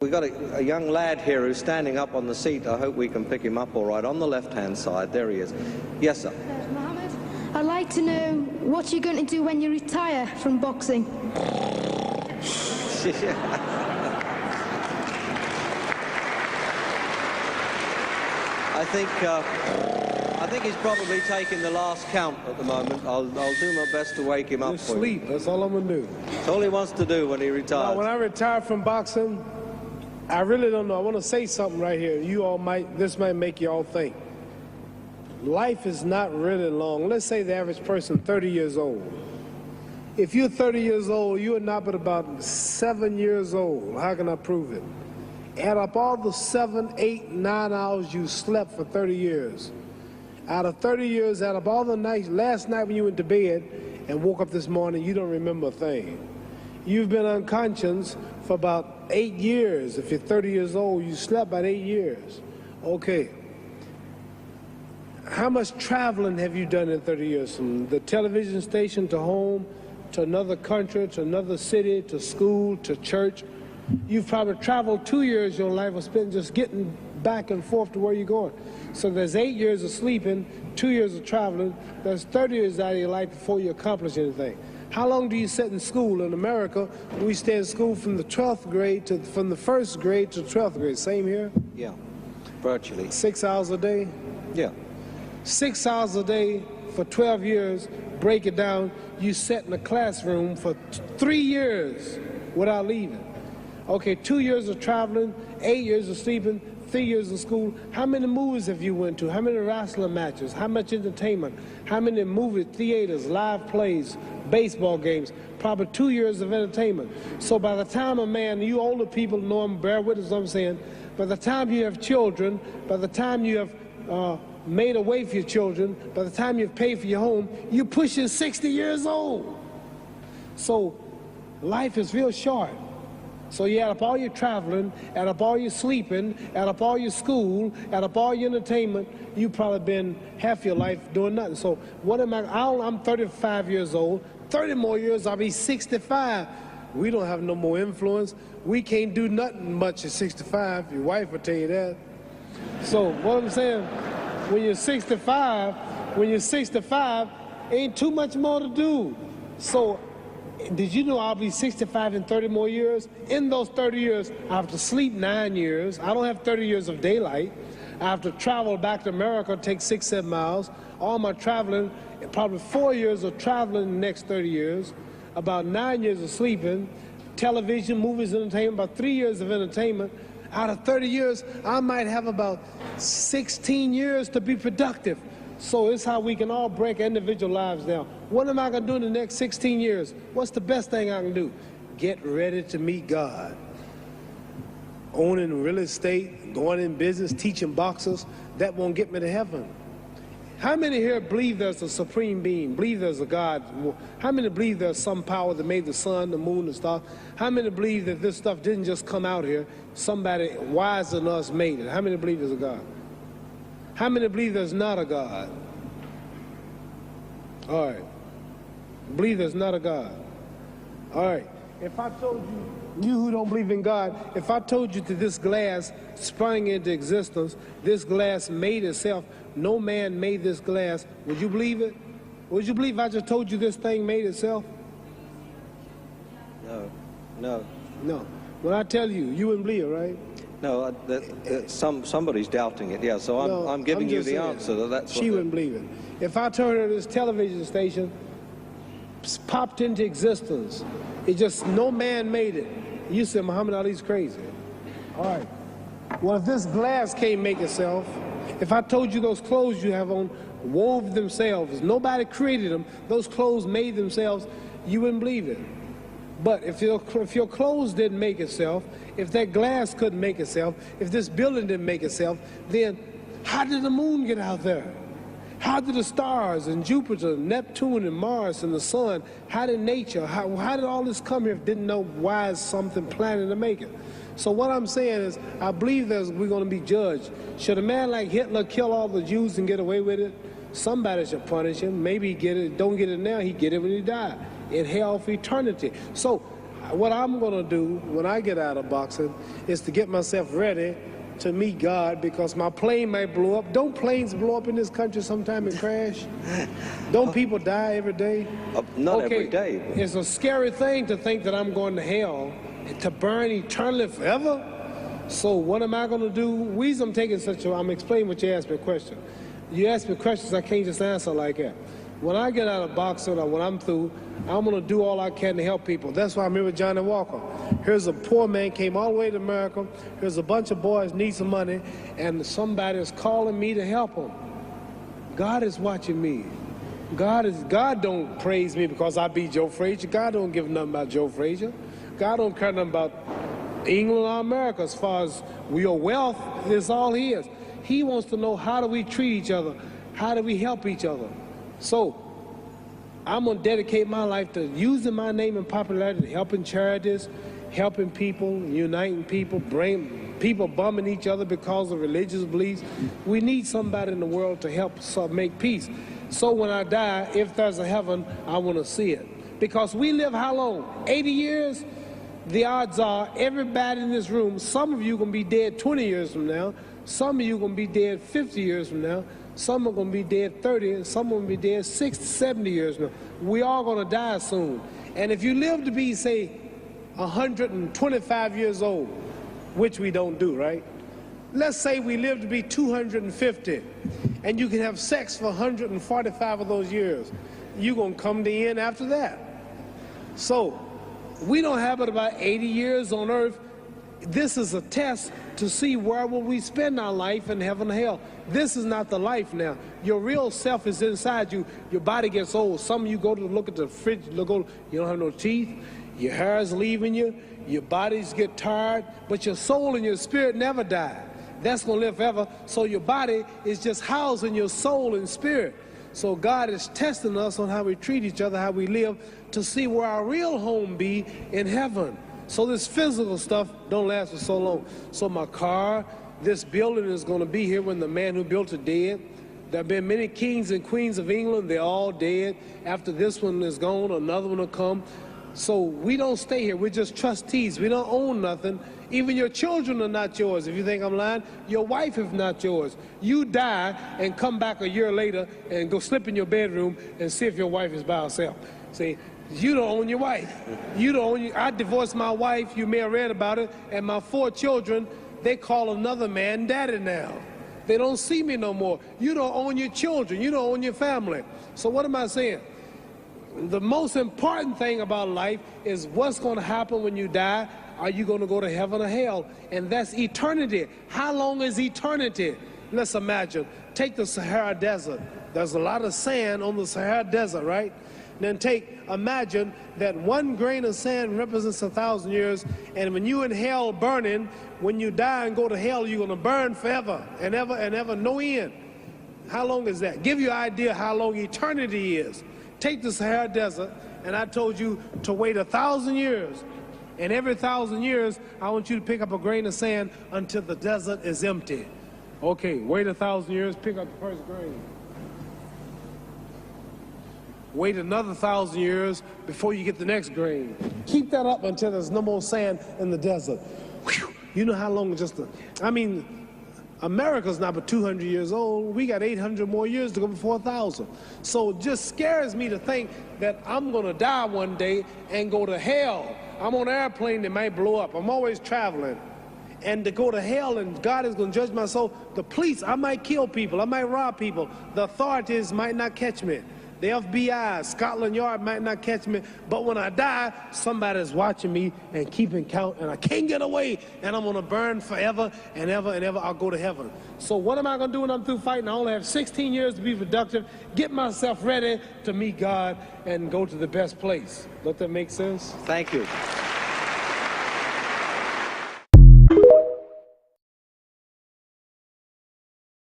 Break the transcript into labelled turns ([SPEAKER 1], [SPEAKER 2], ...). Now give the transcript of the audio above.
[SPEAKER 1] We've got a young lad here who's standing up on the seat. I hope we can pick him up all right. On the left-hand side, there he is. Yes, sir.
[SPEAKER 2] Mohammed, I'd like to know what you're going to do when you retire from boxing.
[SPEAKER 1] I think he's probably taking the last count at the moment. I'll do my best to wake him up
[SPEAKER 3] Just
[SPEAKER 1] for
[SPEAKER 3] sleep.
[SPEAKER 1] you.
[SPEAKER 3] That's all I'm going to do.
[SPEAKER 1] That's all he wants to do when he retires.
[SPEAKER 3] Now, when I retire from boxing, I really don't know. I want to say something right here. This might make you all think. Life is not really long. Let's say the average person 30 years old. If you're 30 years old, you are not but about 7 years old. How can I prove it? Add up all the 7, 8, 9 hours you slept for 30 years. Out of 30 years, add up all the nights, last night when you went to bed and woke up this morning, you don't remember a thing. You've been unconscious for about 8 years. If you're 30 years old, you slept about 8 years. Okay. How much traveling have you done in 30 years? From the television station to home, to another country, to another city, to school, to church. You've probably traveled 2 years your life was spent just getting back and forth to where you're going. So there's 8 years of sleeping, 2 years of traveling. There's 30 years out of your life before you accomplish anything. How long do you sit in school? In America, we stay in school from the 12th grade from the 1st grade to 12th grade. Same here?
[SPEAKER 1] Yeah, virtually.
[SPEAKER 3] 6 hours a day?
[SPEAKER 1] Yeah.
[SPEAKER 3] 6 hours a day for 12 years. Break it down. You sat in a classroom for 3 years without leaving. Okay, 2 years of traveling, 8 years of sleeping, 3 years of school. How many movies have you went to? How many wrestling matches? How much entertainment? How many movie theaters, live plays, baseball games? Probably 2 years of entertainment. So by the time a man, you older people know him, bear witness what I'm saying, by the time you have children, by the time you have made a way for your children, by the time you've paid for your home, you're pushing 60 years old. So life is real short. So you add up all your traveling, add up all your sleeping, add up all your school, add up all your entertainment, you've probably been half your life doing nothing. So what am I'm 35 years old, 30 more years I'll be 65. We don't have no more influence. We can't do nothing much at 65. Your wife will tell you that. So what I'm saying, when you're 65, ain't too much more to do. So did you know I'll be 65 in 30 more years? In those 30 years, I have to sleep 9 years. I don't have 30 years of daylight. I have to travel back to America, take 6, 7 miles. All my traveling, probably 4 years of traveling in the next 30 years, about 9 years of sleeping, television, movies, entertainment, about 3 years of entertainment. Out of 30 years, I might have about 16 years to be productive. So it's how we can all break individual lives down. What am I going to do in the next 16 years? What's the best thing I can do? Get ready to meet God. Owning real estate, going in business, teaching boxers, that won't get me to heaven. How many here believe there's a supreme being, believe there's a God? How many believe there's some power that made the sun, the moon, the stars? How many believe that this stuff didn't just come out here? Somebody wiser than us made it. How many believe there's a God? How many believe there's not a God? All right. Believe there's not a God. All right. If I told you who don't believe in God, if I told you that this glass sprang into existence, this glass made itself, no man made this glass, would you believe it? Would you believe I just told you this thing made itself?
[SPEAKER 1] No. No.
[SPEAKER 3] No. When I tell you, you wouldn't believe it, right?
[SPEAKER 1] No, somebody's doubting it, yeah, so I'm giving you the answer. That's
[SPEAKER 3] she wouldn't believe it. If I told her this television station popped into existence, it just, no man made it, you said Muhammad Ali's crazy. All right. Well, if this glass can't make itself, if I told you those clothes you have on wove themselves, nobody created them, those clothes made themselves, you wouldn't believe it. But if your clothes didn't make itself, if that glass couldn't make itself, if this building didn't make itself, then how did the moon get out there? How did the stars and Jupiter, Neptune and Mars and the sun, how did nature, how did all this come here if didn't know why is something planning to make it? So what I'm saying is, I believe that we're going to be judged. Should a man like Hitler kill all the Jews and get away with it? Somebody should punish him. Maybe he get it, don't get it now, he get it when he died. In hell for eternity. So what I'm going to do when I get out of boxing is to get myself ready to meet God, because my plane might blow up. Don't planes blow up in this country sometime and crash? Don't people die every day?
[SPEAKER 1] Not every day.
[SPEAKER 3] It's a scary thing to think that I'm going to hell to burn eternally forever. So what am I going to do? I'm taking I'm explaining what you asked me a question. You ask me questions I can't just answer like that. When I get out of boxing or when I'm through, I'm going to do all I can to help people. That's why I'm here with Johnny Walker. Here's a poor man, came all the way to America. Here's a bunch of boys need some money, and somebody is calling me to help them. God is watching me. God don't praise me because I beat Joe Frazier. God don't give nothing about Joe Frazier. God don't care nothing about England or America. As far as your wealth, it's all his. He wants to know, how do we treat each other? How do we help each other? So I'm going to dedicate my life to using my name and popularity, helping charities, helping people, uniting people, bring people bumming each other because of religious beliefs. We need somebody in the world to help make peace. So when I die, if there's a heaven, I want to see it. Because we live how long? 80 years? The odds are everybody in this room, some of you are going to be dead 20 years from now, some of you are going to be dead 50 years from now, some are going to be dead 30, and some are going to be dead 60, 70 years from now. We all going to die soon. And if you live to be, say, 125 years old, which we don't do, right? Let's say we live to be 250, and you can have sex for 145 of those years. You're going to come to the end after that. So we don't have but about 80 years on earth. This is a test to see where will we spend our life in heaven or hell. This is not the life now. Your real self is inside you. Your body gets old. Some of you go to look at the fridge, you don't have no teeth, your hair is leaving you, your bodies get tired, but your soul and your spirit never die. That's going to live forever. So your body is just housing your soul and spirit. So God is testing us on how we treat each other, how we live, to see where our real home be in heaven. So this physical stuff don't last for so long. So my car, this building is going to be here when the man who built it dead. There have been many kings and queens of England. They're all dead. After this one is gone, another one will come. So we don't stay here. We're just trustees. We don't own nothing. Even your children are not yours. If you think I'm lying, your wife is not yours. You die and come back a year later and go slip in your bedroom and see if your wife is by herself. See, you don't own your wife. You don't own. I divorced my wife. You may have read about it. And my 4 children, they call another man daddy now. They don't see me no more. You don't own your children. You don't own your family. So what am I saying? The most important thing about life is what's going to happen when you die. Are you going to go to heaven or hell? And that's eternity. How long is eternity? Let's imagine. Take the Sahara Desert. There's a lot of sand on the Sahara Desert, right? Then imagine that 1 grain of sand represents 1,000 years, and when you in hell burning, when you die and go to hell, you're going to burn forever and ever and ever, no end. How long is that? Give you an idea how long eternity is. Take the Sahara Desert, and I told you to wait 1,000 years. And every 1,000 years, I want you to pick up a grain of sand until the desert is empty. Okay, wait 1,000 years, pick up the first grain. Wait another 1,000 years before you get the next grain. Keep that up until there's no more sand in the desert. Whew. You know how long America's not but 200 years old. We got 800 more years to go before 1,000. So it just scares me to think that I'm going to die one day and go to hell. I'm on an airplane that might blow up. I'm always traveling. And to go to hell and God is going to judge my soul. The police, I might kill people. I might rob people. The authorities might not catch me. The FBI, Scotland Yard might not catch me, but when I die, somebody's watching me and keeping count, and I can't get away, and I'm going to burn forever and ever and ever. I'll go to heaven. So what am I going to do when I'm through fighting? I only have 16 years to be productive, get myself ready to meet God and go to the best place. Does that make sense?
[SPEAKER 1] Thank you.